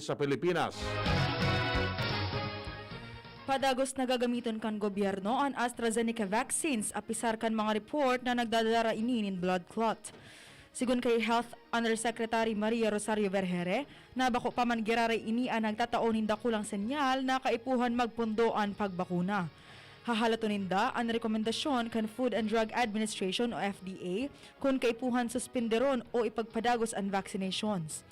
sa Pilipinas. Padagos na gagamiton kan gobyerno ang AstraZeneca vaccines apisar kan mga report na nagdadara inin blood clot. Sigun kay Health Undersecretary Maria Rosario Vergere, na bako pa man giraray ini ang nagtataonin dakulang senyal na kaipuhan magpundoan pagbakuna. Hahalato ninda ang rekomendasyon kan Food and Drug Administration o FDA kung kaipuhan suspenderon o ipagpadagos ang vaccinations.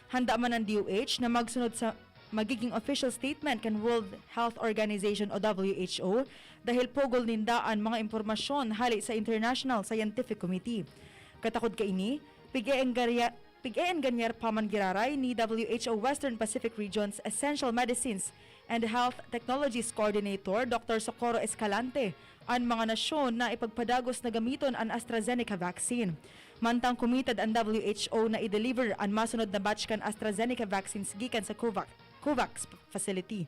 Handa man ang DOH na magsunod sa magiging official statement kan World Health Organization o WHO dahil pugol ninda ang mga impormasyon hali sa International Scientific Committee. Katakod ka ini, pig-e ganyar paman giraray ni WHO Western Pacific Region's Essential Medicines and Health Technologies Coordinator Dr. Socorro Escalante ang mga nasyon na ipagpadagos na gamiton ang AstraZeneca vaccine. Mantang kumitad ang WHO na i-deliver ang masunod na batch kan AstraZeneca vaccines gikan sa COVAX facility.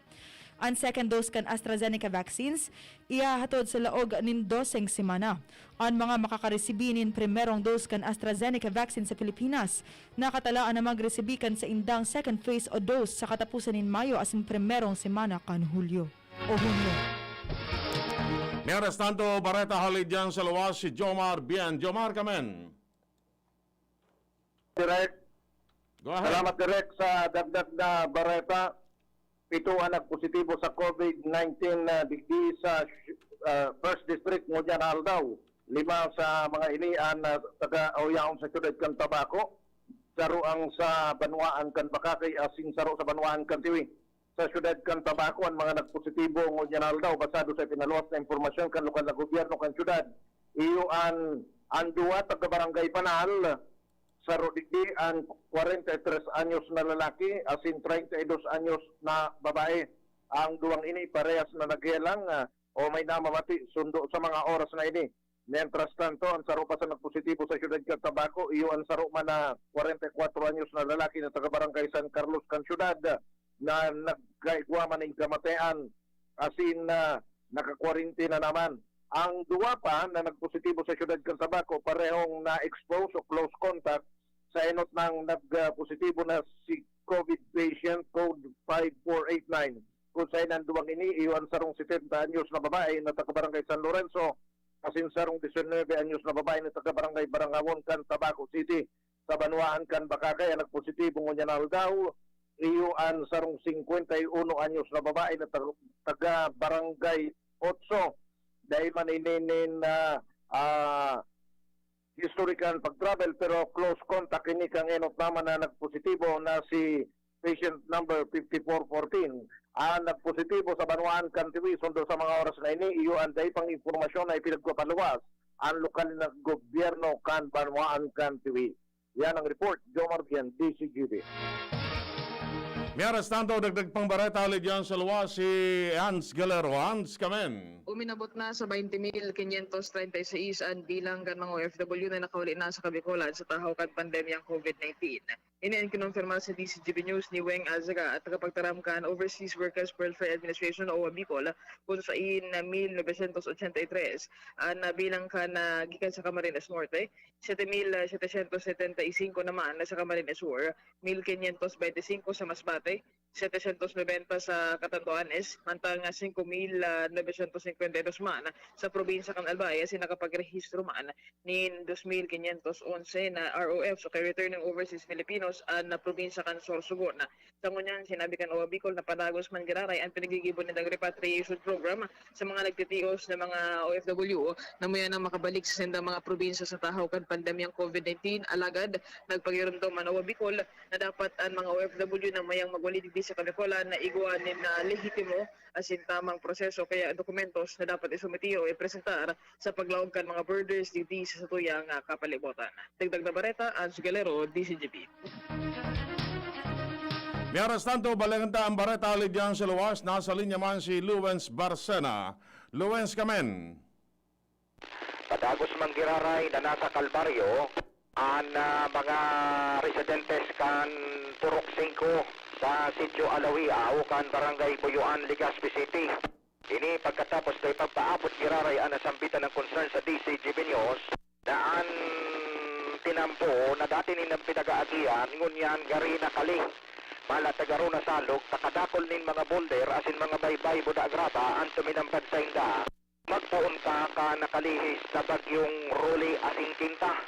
Ang second dose kan AstraZeneca vaccines ihahatod sa laog nin 12 semana. Ang mga makakaresibi nin primerong dose kan AstraZeneca vaccine sa Pilipinas nakatalaan na magresibi kan sa indang second phase o dose sa katapusan nin Mayo asin primerong semana kan Hunyo. Mientras tanto, Bareta halid dyan sa luwas si Jomar Bien. Jomar, kamen. Direk, Go ahead. salamat Direk sa dagdag na Bareta. 7 anak positibo sa COVID-19 na digdi sa First District Nguyan Aldaw. 5 sa mga inian na taga-Oyaon sa Siyudad kan Tabaco. Saro ang sa Banwaan kan Bakakay asing saro sa Banwaan kan Tiwi. Sa Siyudad kan Tabaco ang mga nagpositibo Nguyan Aldaw basado sa pinaluwas na impormasyon kan lokal na gobyerno kan Siyudad. Iyo ang duwa taga-barangay Panal sa Rodigdi ang 43 anyos na lalaki asin 32 anyos na babae. Ang duwang ini parehas na naghelang o may namamati sundo sa mga oras na ini. Mientras tanto, ang saro pa sa nagpositibo sa Siyudad kan Tabaco, iyo ang saro man na 44 anyos na lalaki na taga-barangay San Carlos kan Siyudad na nagkaigwa man ng kamatayan asin naka-quarantine na naman. Ang duwa pa na nagpositibo sa Siyudad kan Tabaco, parehong na-expose o close contact sa enot ng nagpositibo na si COVID patient code 5489. Kung sa inanduwang ini, iwan sarong 70 anyos na babae na taga-barangay San Lorenzo, asin sarong 19 anyos na babae na taga-barangay Barangawon kan Tabaco City. Sa Banwaan kan Bakakay, ang nagpositibo Nguyan Aldaw, iwan sarong 51 anyos na babae na taga-barangay 8. Dahil maninin na historical pag-travel pero close contact ini kang enot naman na nagpositibo na si patient number 5414. Ang nagpositibo sa Banwaan kan Tiwi sundo sa mga oras na ini, iyo ang day pang informasyon na ipinagpapaluwas ang lokal na gobyerno kan Banwaan kan Tiwi. Yan ang report, Jomar Bien, DZGB. Mientras tanto, dagdag pang Bareta halid dyan sa luwas si Hans Galero. Hans, kamen. Uminabot na sa 20,536 ang bilang kan mga OFW na nakawali na sa kabikulan sa tahaw kan pandemyang COVID-19. Inian kinumpirma sa DZGB News ni Weng Azaga at tagapagtaram kan Overseas Workers Welfare Administration o Bicol kung sa 1983 ang bilang kan gikan sa Camarines Norte, 7,775 naman sa Camarines Sur, 1,525 sa Masbate, 790 sa Catanduanes, mantang 5,952 man sa probinsya kan Albay kasi nakapagrehistro man ni 2,511 na ROF so kay returning overseas Filipinos na probinsya kan Sorsogon. Sa ngunyan sinabi kan OWA Bicol na padagos man giraray ang pinagigibon ng repatriation program sa mga nagtitios na mga OFW na muya nang makabalik sa senda mga probinsya sa tahaw kan pandemyang COVID-19. Alagad nagpagirunto man OWA Bicol na dapat ang mga OFW na mayang magwali sa kabikulan na iguanin na lehitimo asin tamang proseso kaya dokumentos na dapat isumitiyo o ipresentar sa paglaog kan mga borders dito sa satuyang kapalibutan. Dagdag na Bareta, Ans Galero, DZGB. Mientras tanto, balaganta ang Bareta halid dyan sa luwas. Nasa linya man si Luwens Barcena. Luwens, kamen. Padagos manggiraray na nasa Kalbaryo ang mga residentes kan Purok Singko sa Sitio Alawiao kan Barangay Buyuan, Legazpi City. Ini pagkatapos na ipagpaabot giraray ang nasambitan ng concern sa DZGB News na ang tinampo na dati ninang pinag-aagian ngunyan gari na kali Mala tagaro na salog, takadakol nin mga boulder, asin mga baybay buda graba, ang tuminampad sa inda. Magpuon ka nakalihis na bagyong ruli asing tinta.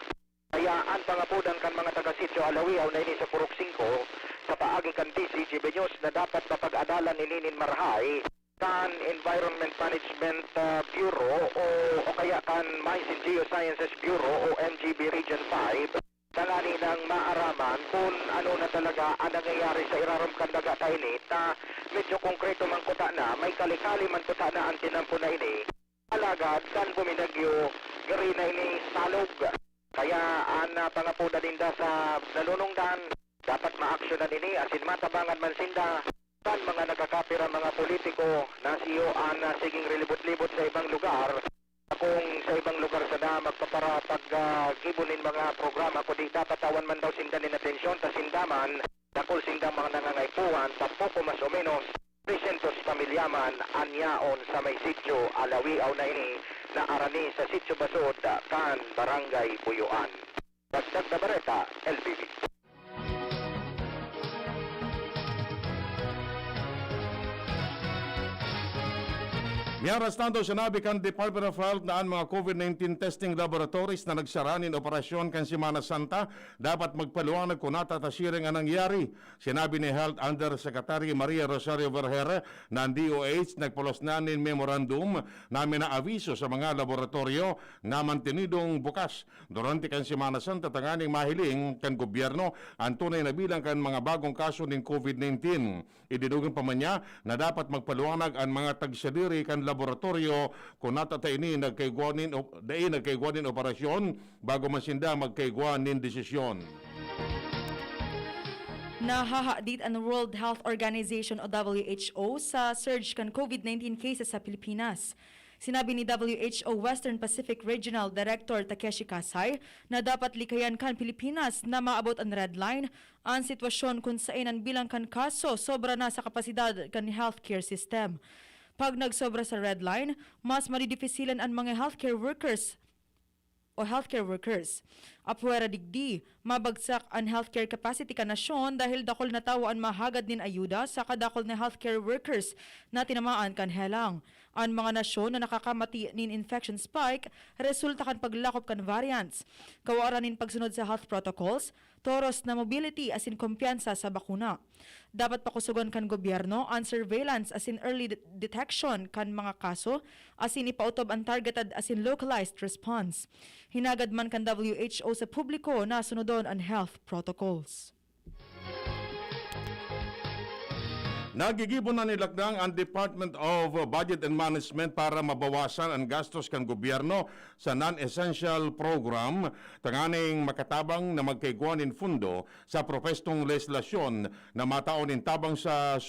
Kaya ang pangapudan kan mga taga-sityo Alawiaw na ini sa Purok Singko, sa paagi kan DZGB News na dapat mapag-adalan ni Ninin Marhay, kan Environment Management Bureau o kaya kan Mines and Geosciences Bureau o MGB Region 5, tangani ng maaraman kung ano na talaga ang nangyayari sa irarom kan daga tainit na medyo konkreto man kuta na, may kalikali man kuta na ang tinampo na ini. Alagad kan buminagyo, gari na ini salog. Kaya ang pangapuda dinda sa nalunungdan, dapat ma-aksyonan ini asin matabangan man sinda kan mga nagkakapira mga politiko na siyo ang siging rilibot-libot sa ibang lugar. Kung sa ibang lugar sana magpapara pag-gibunin mga programa kundi dapat tawan man daw sinda ni atensyon ta sindaman dakol sindang mga nangangaypuan sa poco mas o menos 300 pamilyaman anyaon sa may sityo Alawiaw na ini na arani sa sityo Basod kan Barangay Buyuan. Dagdag na Bareta, LBB. Miyaras tanto sinabi kan Department of Health na ang mga COVID-19 testing laboratories na nagsaranin operasyon kan Semana Santa dapat magpaliwanag kung natatasiring ang nangyari. Sinabi ni Health Undersecretary Maria Rosario Vergere na ang DOH nagpulos na nin memorandum na minaaviso sa mga laboratorio na mantinidong bukas. Durante kan Semana Santa tanganing mahiling kan gobyerno ang tunay na bilang kan mga bagong kaso ng COVID-19. Idinugan pa man niya na dapat magpaliwanag ang mga tagsadiri kan laboratorio kung natata ini nagkaigwanin operasyon bago masinda magkaigwanin desisyon. Nahahadit ang World Health Organization o WHO sa surge kan COVID-19 cases sa Pilipinas. Sinabi ni WHO Western Pacific Regional Director Takeshi Kasai na dapat likayan kan Pilipinas na maabot ang red line ang sitwasyon kung saan ang bilang kan kaso sobra na sa kapasidad kan healthcare system. Pag nagsobra sa red line, mas madidifisilan ang mga healthcare workers. Apwera digdi, mabagsak ang healthcare capacity ka nasyon dahil dakol na tawo ang mahagad nin ayuda sa kadakol na healthcare workers na tinamaan kan helang. Ang mga nasyon na nakakamati nin infection spike, resulta kan paglakop kan variants. Kawaran nin pagsunod sa health protocols, toros na mobility asin kumpiyansa sa bakuna. Dapat pakusugon kan gobyerno ang surveillance asin early detection kan mga kaso asin ipautob ang targeted asin localized response. Hinagad man kan WHO sa publiko na sunodon ang health protocols. Nagigibon na nilakdang ang Department of Budget and Management para mabawasan ang gastos kan gobyerno sa non-essential program tanganing makatabang na magkaigwanin fundo sa propestong legislasyon na mataunin tabang sa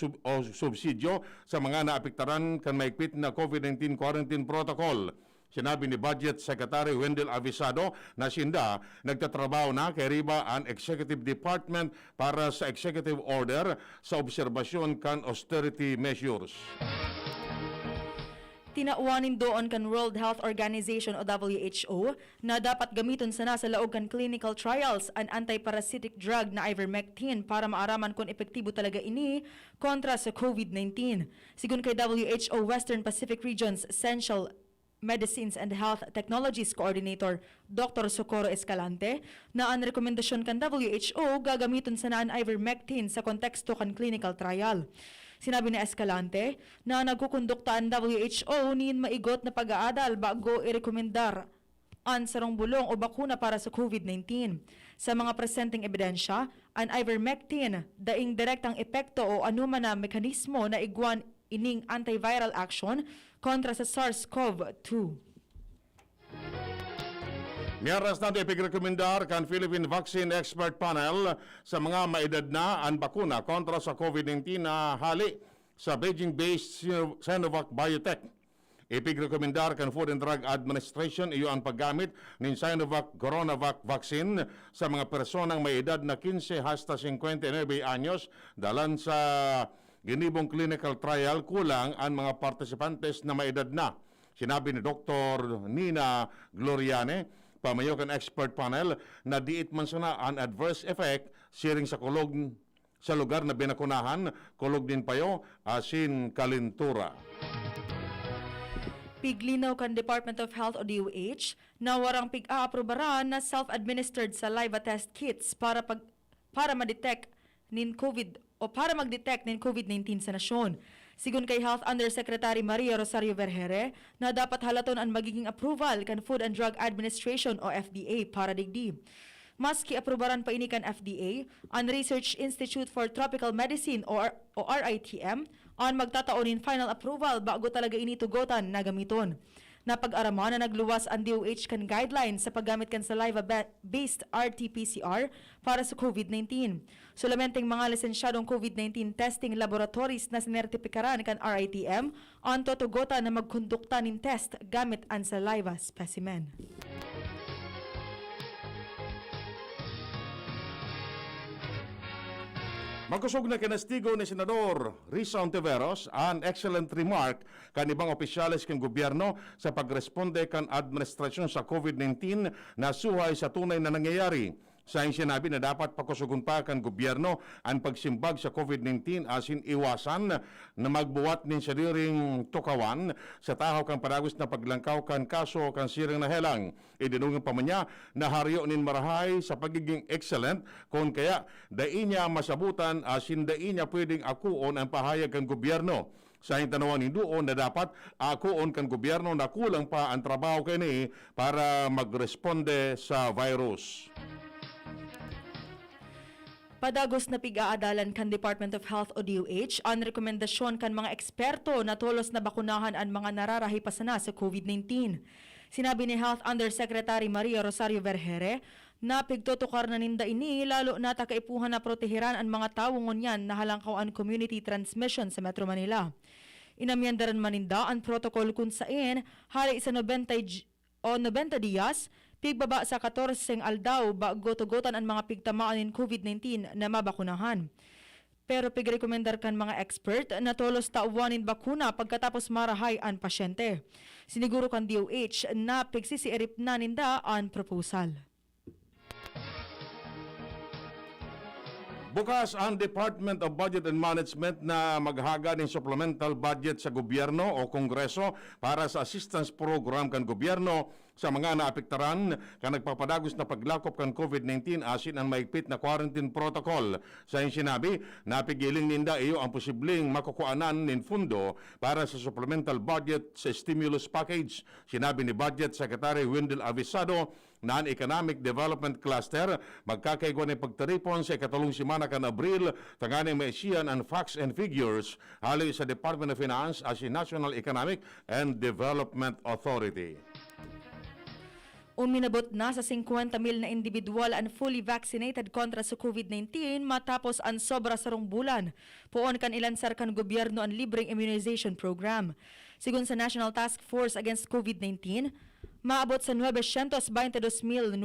subsidyo sa mga naapektaran kan maigpit na COVID-19 quarantine protocol. Sinabi ni Budget Secretary Wendell Avisado na sinda nagtatrabaho na kay riba ang Executive Department para sa Executive Order sa obserbasyon kan austerity measures. Tinauanin doon kan World Health Organization o WHO na dapat gamiton sana sa laog kan clinical trials ang anti-parasitic drug na ivermectin para maaraman kung epektibo talaga ini kontra sa COVID-19. Sigun kay WHO Western Pacific Region's Essential Medicines and Health Technologies Coordinator Dr. Socorro Escalante na ang rekomendasyon kan WHO gagamiton sana ang ivermectin sa konteksto kan clinical trial. Sinabi ni Escalante na nagkukondukta ang WHO nin maigot na pag-aadal bago irekomendar ang sarong bulong o bakuna para sa COVID-19. Sa mga presenteng ebidensya, ang ivermectin daing direktang epekto o anuman na mekanismo na igwan ining antiviral action kontra sa SARS-CoV-2. Miyaras natin ipigrekomendar kan Philippine Vaccine Expert Panel sa mga maedad na ang bakuna kontra sa COVID-19 na hali sa Beijing-based Sinovac Biotech. Ipigrekomendar kan Food and Drug Administration iyo ang paggamit ng Sinovac Coronavac Vaccine sa mga personang may edad na 15 hasta 59 anyos dalan sa ginibong clinical trial kulang ang mga partisipantes na may edad na. Sinabi ni Dr. Nina Gloriane, pamayo kan expert panel, na diit man sana ang adverse effect siring sa kulog sa lugar na binakunahan, kulog din payo, asin kalintura. Piglinaw kan Department of Health o DOH na warang pig-aaprobaran na self-administered saliva test kits para ma-detect nin COVID o para mag-detect nin COVID-19 sa nasyon. Sigun kay Health Undersecretary Maria Rosario Vergere na dapat halaton ang magiging approval kan Food and Drug Administration o FDA para digdi. Maski aprobaran pa ini kan FDA, ang Research Institute for Tropical Medicine o RITM, ang magtataonin final approval bago talaga ini tugotan na gamiton. Napag-araman na nagluwas ang DOH kan guidelines sa paggamit kan saliva-based RT-PCR para sa COVID-19. Solamenteng mga lisensyadong COVID-19 testing laboratories na sinertipikaran kan RITM ang tutugotan na magkondukta nin test gamit ang saliva specimen. Magkusog na kinastigo ni Senador Risa Ontiveros an excellent remark kan ibang opisyales kan gobyerno sa pagresponde kan administrasyon sa COVID-19 na suhay sa tunay na nangyayari. Sa sinabi na dapat pakusugon pa kan gobyerno ang pagsimbag sa COVID-19 asin iwasan na magbuwat nin sariling tukawan sa tahaw kan paragos na paglangkaw kan kaso kan sirang na helang. Idinungan pa man niya na haryo nin marahay sa pagiging excellent kung kaya dai niya masabutan asin dai niya pwedeng akuon ang pahayag kan gobyerno. Sa tanawan ni doon na dapat akuon kan gobyerno na kulang pa ang trabaho kini para magresponde sa virus. Padagos na pig-aadalan kan Department of Health o DOH ang rekomendasyon kan mga eksperto na tulos na bakunahan ang mga nararahi pa sana sa COVID-19. Sinabi ni Health Undersecretary Maria Rosario Vergere na pigtutukar na ninda ini lalo na takaipuhan na protehiran ang mga tawo ngunyan na halangkaw ang community transmission sa Metro Manila. Inamyandaran maninda ang protocol kung saan hali sa 90 días pigbaba sa 14 aldaw bago tugutan ang mga pigtamaan ng COVID-19 na mabakunahan. Pero pigrekomendar kan mga expert na tulos tauwanin bakuna pagkatapos marahay ang pasyente. Siniguro kan DOH na pigsisiirip na ninda ang proposal. Bukas ang Department of Budget and Management na maghaga ng supplemental budget sa gobyerno o kongreso para sa assistance program kan gobyerno sa mga naapektaran kan nagpapadagos na paglakop kan COVID-19 asin ang maigpit na quarantine protocol. Sa sinabi, napigiling ninda iyo ang posibleng makukuanan nin fundo para sa supplemental budget sa stimulus package. Sinabi ni Budget Secretary Wendell Avisado na ang Economic Development Cluster magkakaigwa ng pagtaripon sa ikatalong simana kan Abril tanganing maisiyan ang facts and figures hali sa Department of Finance as National Economic and Development Authority. Uminabot na sa 50,000 na individual ang fully vaccinated kontra sa COVID-19 matapos ang sobra sarong bulan. Poon kan ilansar kan gobyerno ang libreng immunization program. Sigun sa National Task Force Against COVID-19, maabot sa 922,900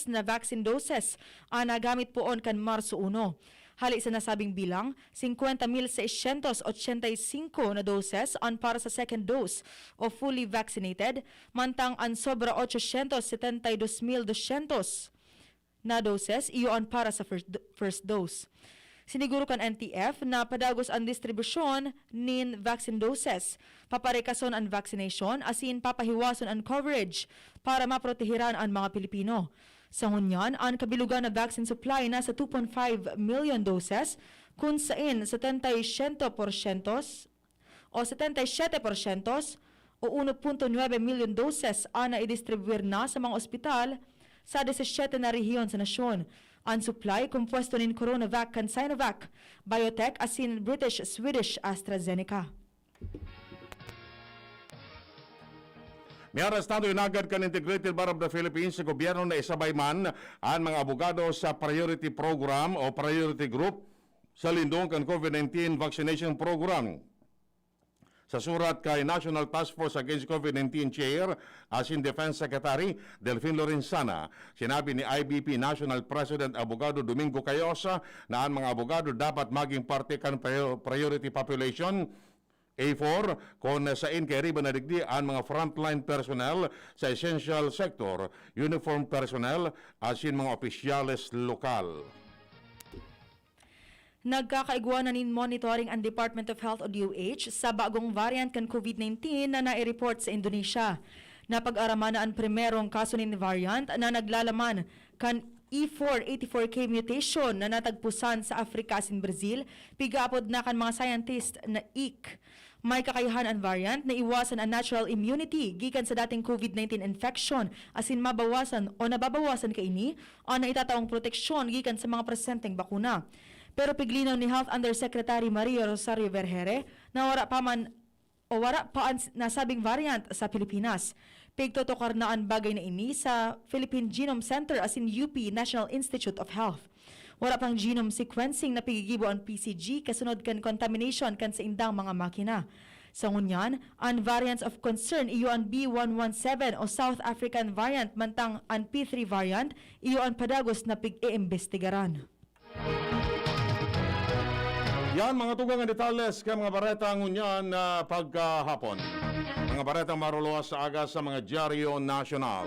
na vaccine doses ang nagamit poon kan Marso 1. Hali sa nasabing bilang, 50,685 na doses ang para sa second dose o fully vaccinated, mantang ang sobra 872,200 na doses iyon para sa first dose. Siniguro kan NTF na padagos ang distribusyon nin vaccine doses, paparekason ang vaccination asin papahiwason ang coverage para maprotehiran ang mga Pilipino. Sa ngunyan, ang kabilugan na vaccine supply na sa 2.5 million doses kung saan 77% o 77% o 1.9 million doses ang naidistribuir na sa mga ospital sa 17 na rehiyon sa nasyon. Ang supply kumpuesto nin Coronavac kan Sinovac, Biotech asin British-Swedish AstraZeneca. May arestado inagad kan Integrated Bar of the Philippines sa gobyerno na isabay man ang mga abogado sa priority program o priority group sa lindong kan COVID-19 vaccination program. Sa surat kay National Task Force Against COVID-19 Chair asin Defense Secretary Delfin Lorenzana, sinabi ni IBP National President Abogado Domingo Cayosa na ang mga abogado dapat maging parte kan priority population A4 kung saan kay riba na digdi ang mga frontline personnel sa essential sector, uniform personnel asin mga opisyales lokal. Nagkakaigwanan nin monitoring ang Department of Health o DOH sa bagong variant kan COVID-19 na nai-report sa Indonesia. Napag-araman na ang primerong kaso nin variant na naglalaman kan E484K mutation na natagpusan sa Africa sin Brazil, pigaapod na kan mga scientist na IC. May kakayahan ang variant na iwasan ang natural immunity gikan sa dating COVID-19 infection asin mabawasan o nababawasan kaini o na itatawang proteksyon gikan sa mga presenteng bakuna. Pero piglinaw ni Health Undersecretary Maria Rosario Vergere na wala pa ang nasabing variant sa Pilipinas. Pigtotokar na ang bagay na ini sa Philippine Genome Center asin UP National Institute of Health. Wala pang genome sequencing na pigigibo ang PCG kasunod kan contamination kan sa indang mga makina. Sa ngunyan, ang variants of concern iyo ang B117 o South African variant mantang ang P3 variant iyo ang padagos na pig-iimbestigaran. Yan mga tugang detalles kay mga bareta ngunyan na pagkahapon. Mga bareta maruluwas sa aga sa mga dyaryo nasyonal.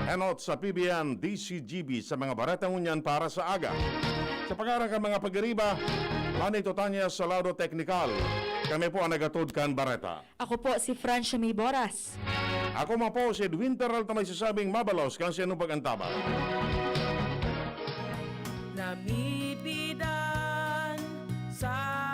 Enot sa PBN DZGB sa mga bareta ngunyan para sa aga. Sa pag-arang ka mga pag-iriba, Manito Tanya sa Laudo Technical. Kami po ang nagatod kan bareta. Ako po si Francia may Borras. Ako ma po si Edwin Peralta may sasabing mabalos kan sino pag-antaba. Namibidan sa